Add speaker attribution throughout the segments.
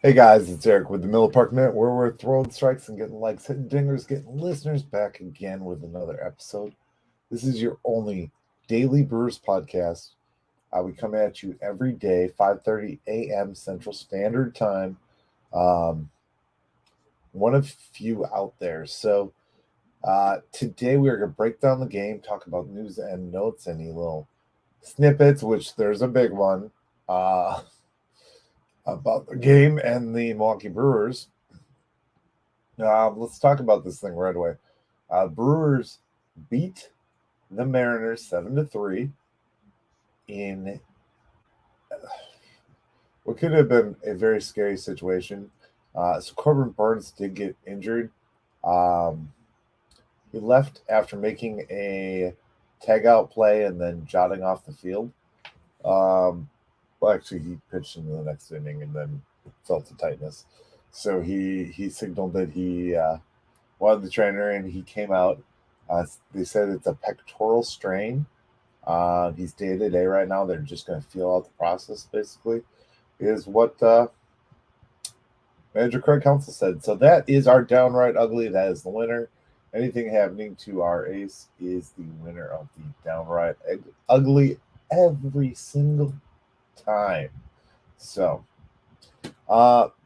Speaker 1: Hey guys, it's Eric with the Miller Park Minute, where we're throwing strikes and getting likes, hitting dingers, getting listeners back again with another episode. This is your only daily Brewers podcast. We come at you every day, 5:30 a.m. Central Standard Time. Um, one of few out there. So today we are going to break down the game, talk about news and notes, any little snippets, which there's a big one uh, about the game and the Milwaukee Brewers. Let's talk about this thing right away. Brewers beat the Mariners 7-3 in what could have been a very scary situation. So Corbin Burns did get injured. Um, he left after making a tag out play and then jotting off the field. Um, well, actually, he pitched into the next inning and then felt the tightness. So he signaled that he wanted the trainer, and he came out. They said it's a pectoral strain. He's day to day right now. They're just going to feel out the process, basically, is what Manager Craig Counsell said. So that is our downright ugly. That is the winner. Anything happening to our ace is the winner of the downright ugly every single time. So,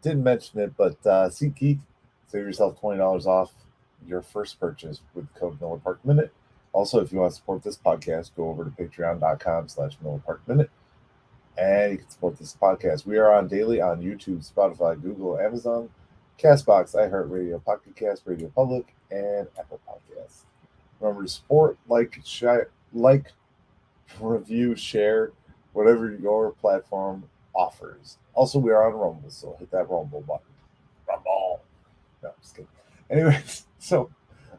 Speaker 1: didn't mention it, but SeatGeek, save yourself $20 off your first purchase with the code Miller Park Minute. Also, if you want to support this podcast, go over to patreon.com/Miller Park Minute, and you can support this podcast. We are on daily on YouTube, Spotify, Google, Amazon, Castbox, iHeartRadio, Pocket Cast, Radio Public, and Apple Podcasts. Remember to support, like, review, share, whatever your platform offers. Also, we are on Rumble, so hit that Rumble button. Rumble. No, I'm just kidding. Anyways, so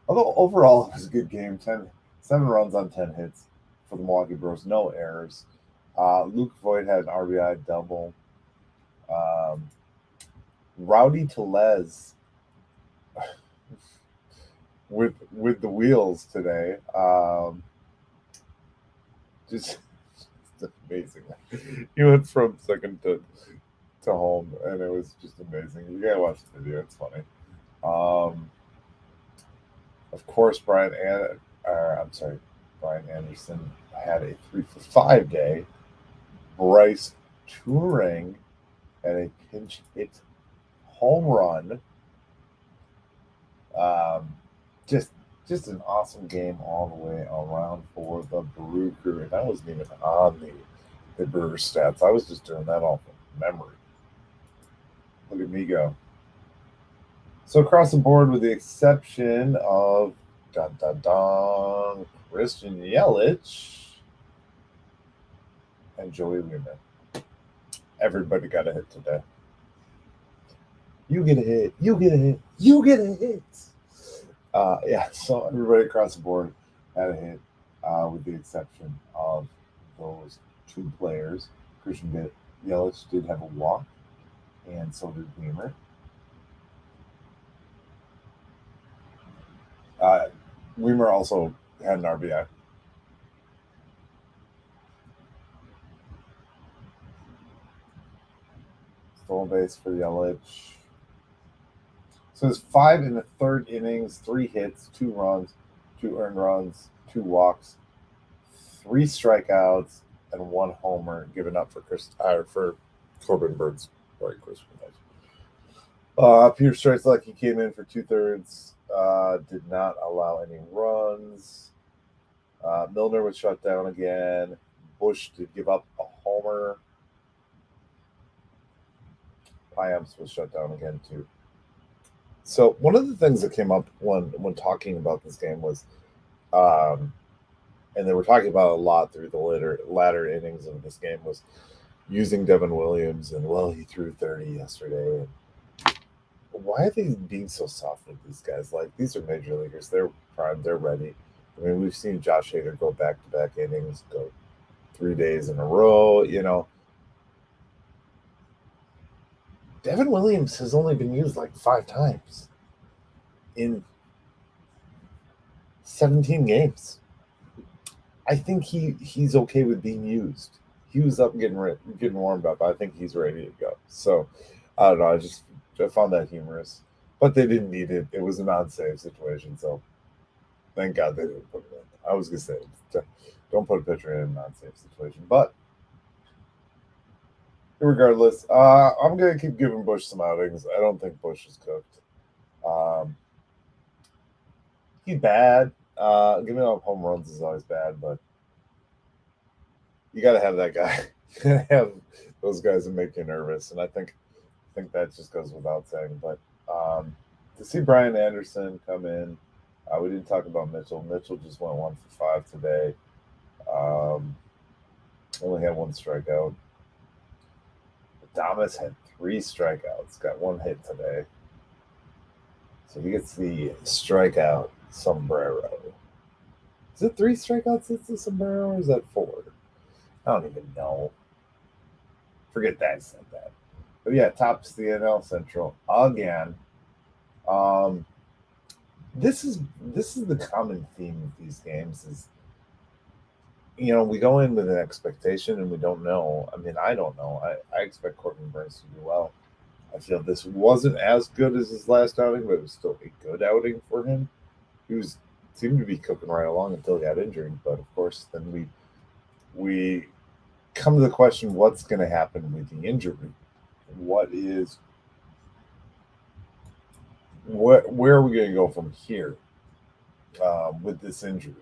Speaker 1: although overall it was a good game, 7 runs on 10 hits for the Milwaukee Brewers, no errors. Luke Voigt had an RBI double. Um, Rowdy Telez with the wheels today. Just, just amazing. He went from second to home, and it was just amazing. You gotta watch the video; it's funny. Um, of course, Brian Anderson had a 3 for 5 day. Bryce Turing had a pinch hit home run. Um, just just an awesome game all the way around for the Brew Crew, and I wasn't even on the Brewer stats. I was just doing that off of memory. Look at me go. So across the board, with the exception of dun dun dun Christian Yelich and Joey Wiemer, everybody got a hit today. You get a hit. You get a hit. You get a hit. Yeah, so everybody across the board had a hit, with the exception of those two players. Yelich did have a walk, and so did Wiemer. Uh, Wiemer also had an RBI. Stolen base for Yelich. So it's 5 in the third innings, 3 hits, 2 runs, 2 earned runs, 2 walks, 3 strikeouts, and 1 homer given up for Corbin Burns. Sorry, Chris. Peter Strike's he came in for 2/3. Did not allow any runs. Milner was shut down again. Bush did give up a homer. Piamps was shut down again too. So one of the things that came up when talking about this game was, um, and they were talking about a lot through the latter innings of this game, was using Devin Williams, and well, he threw 30 yesterday. And why are they being so soft with these guys? Like, these are major leaguers. They're primed. They're ready. I mean, we've seen Josh Hader go back to back innings, go 3 days in a row. Devin Williams has only been used like 5 times in 17 games. I think he's okay with being used. He was up getting warmed up. I think he's ready to go. So I don't know. I found that humorous, but they didn't need it. It was a non-save situation, so thank God they didn't put it in. I was gonna say, don't put a pitcher in a non-save situation, but regardless, I'm gonna keep giving Bush some outings. I don't think Bush is cooked. Um, he's bad. Giving up home runs is always bad, but you got to have that guy. You got to have those guys that make you nervous, and I think that just goes without saying. But to see Brian Anderson come in, we didn't talk about Mitchell. Mitchell just went 1 for 5 today. Um, only had one strikeout. Adames had 3 strikeouts. Got 1 hit today, so he gets the strikeout sombrero. Is it 3 strikeouts? It's the sombrero, or is that 4? I don't even know. Forget that I said that. But yeah, tops the NL Central again. Um, this is the common theme of these games is we go in with an expectation and we don't know. I mean, I don't know. I expect Corbin Burns to do well. I feel this wasn't as good as his last outing, but it was still a good outing for him. He was seemed to be cooking right along until he got injured. But of course, then we come to the question: what's going to happen with the injury? What is what? Where are we going to go from here with this injury?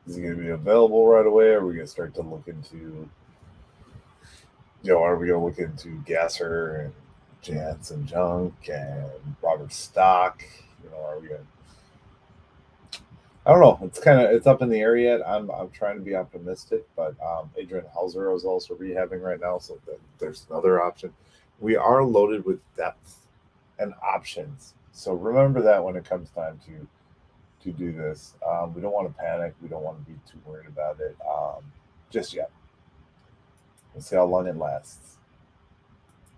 Speaker 1: Is he going to be available right away? Are we going to start to look into, are we going to look into Gasser and Jansen Junk and Robert Stock? Are we going to, I don't know. It's up in the air yet. I'm trying to be optimistic, but Adrian Hauser is also rehabbing right now, so there's another option. We are loaded with depth and options, so remember that when it comes time to do this. We don't want to panic. We don't want to be too worried about it just yet. We'll see how long it lasts.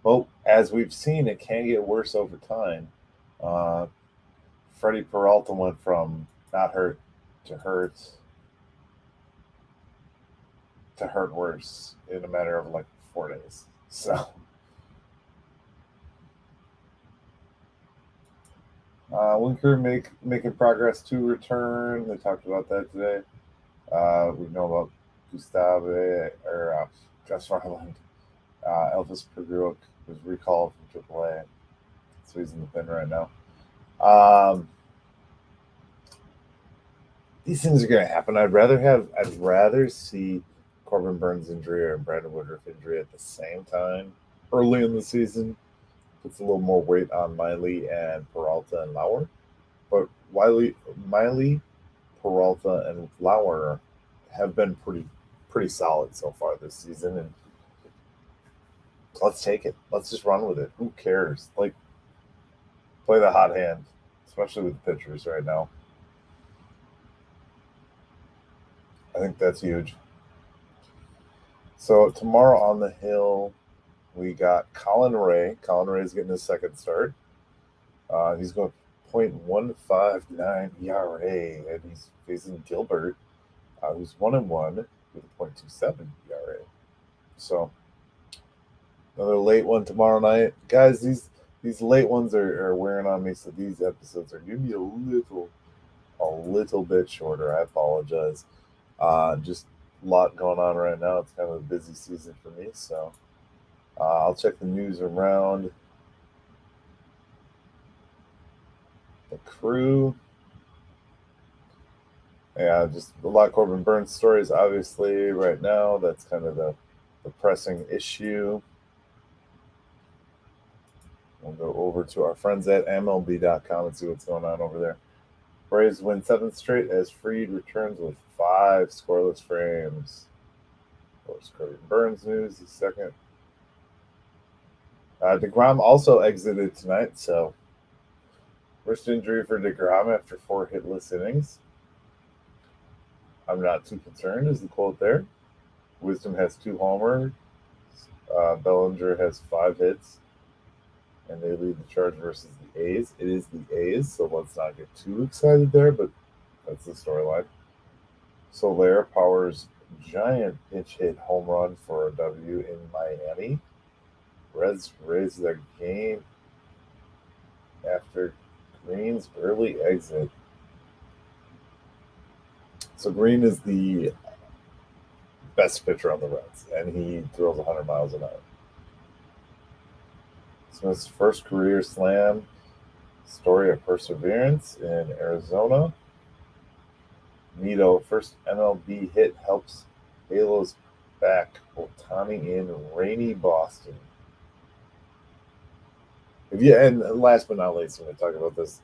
Speaker 1: Well, as we've seen, it can get worse over time. Uh, Freddie Peralta went from not hurt to hurt worse in a matter of like 4 days. So, Winker making progress to return. They talked about that today. We know about Gustave or Gus Farland. Elvis Pergruik was recalled from AAA, so he's in the pen right now. These things are going to happen. I'd rather see Corbin Burns injury or Brandon Woodruff injury at the same time early in the season. Puts a little more weight on Miley and Peralta and Lauer, but Miley, Peralta, and Lauer have been pretty solid so far this season, and let's take it. Let's just run with it. Who cares? Like, play the hot hand, especially with the pitchers right now. I think that's huge. So tomorrow on the hill, we got Colin Ray. Colin Ray is getting his second start. He's going .159 ERA, and he's facing Gilbert, who's 1-1 with a .27 ERA. So another late one tomorrow night, guys. These late ones are wearing on me, so these episodes are going to be a little bit shorter. I apologize. Just a lot going on right now. It's kind of a busy season for me, so I'll check the news around the crew. Yeah, just a lot of Corbin Burns stories, obviously, right now. That's kind of the pressing issue. We'll go over to our friends at MLB.com and see what's going on over there. Braves win 7th straight as Fried returns with 5 scoreless frames. Of course, Corbin Burns news, the second. DeGrom also exited tonight, so first injury for DeGrom after 4 hitless innings. I'm not too concerned, is the quote there. Wisdom has 2 homers. Bellinger has 5 hits. And they lead the charge versus the A's. It is the A's, so let's not get too excited there, but that's the storyline. Soler powers giant pitch hit home run for a W in Miami. Reds raise their game after Green's early exit. So Green is the best pitcher on the Reds, and he throws 100 miles an hour. Smith's first career slam, story of perseverance in Arizona. Nito, first MLB hit helps Halos back Otani in rainy Boston. And last but not least, when we talk about this,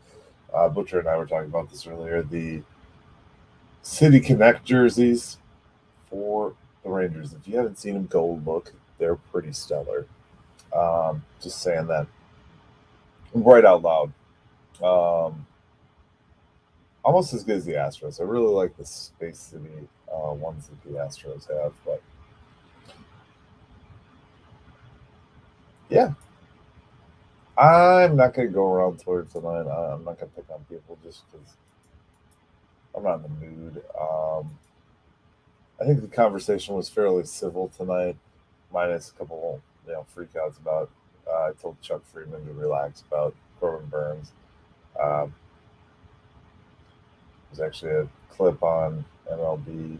Speaker 1: Butcher and I were talking about this earlier, the City Connect jerseys for the Rangers. If you haven't seen them, go look. They're pretty stellar. Just saying that right out loud. Almost as good as the Astros. I really like the Space City ones that the Astros have, but yeah, I'm not going to go around Twitter tonight. I'm not going to pick on people just because I'm not in the mood. I think the conversation was fairly civil tonight, minus a couple, freakouts about. I told Chuck Freeman to relax about Corbin Burns. There's actually a clip on MLB.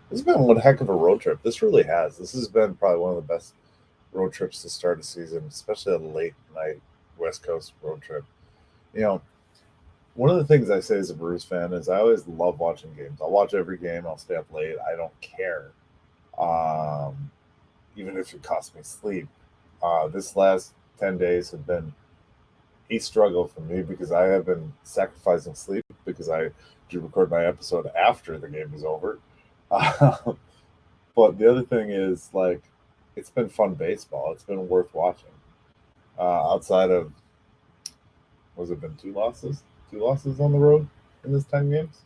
Speaker 1: This has been one heck of a road trip. This really has. This has been probably one of the best road trips to start a season, especially a late night West Coast road trip. One of the things I say as a Brewers fan is I always love watching games. I'll watch every game. I'll stay up late. I don't care, even if it costs me sleep. This last 10 days have been a struggle for me because I have been sacrificing sleep because I do record my episode after the game is over. But the other thing is, it's been fun baseball. It's been worth watching. Outside of, was it been two losses? Two losses on the road in this 10 games?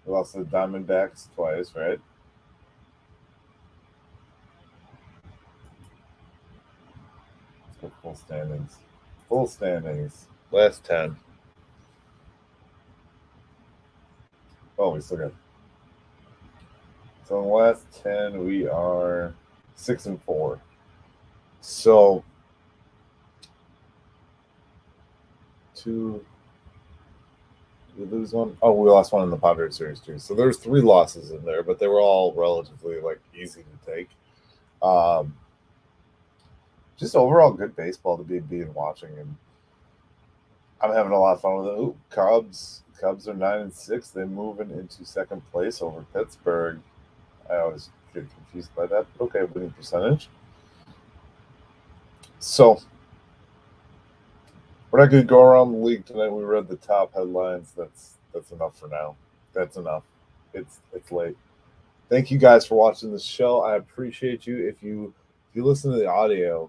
Speaker 1: We lost to the Diamondbacks twice, right? Full standings. Full standings. Last 10. Oh, we still got. So in the last 10, we are 6-4. So did we lose one? Oh, we lost one in the Padres series too. So there's 3 losses in there, but they were all relatively easy to take. Just overall good baseball to be watching, and I'm having a lot of fun with it. Ooh, Cubs are 9-6. They're moving into second place over Pittsburgh. I always get confused by that. But okay, winning percentage. So we're not going to go around the league tonight. We read the top headlines. That's enough for now. That's enough. It's late. Thank you guys for watching this show. I appreciate you. If you listen to the audio,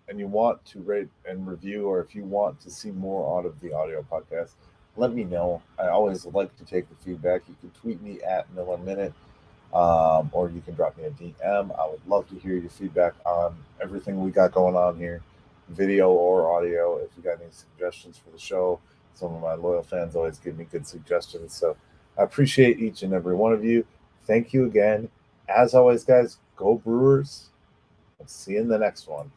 Speaker 1: and you want to rate and review, or if you want to see more out of the audio podcast, let me know. I always like to take the feedback. You can tweet me at Miller Minute, or you can drop me a DM. I would love to hear your feedback on everything we got going on here, video or audio. If you got any suggestions for the show, some of my loyal fans always give me good suggestions. So I appreciate each and every one of you. Thank you again. As always, guys, go Brewers. I'll see you in the next one.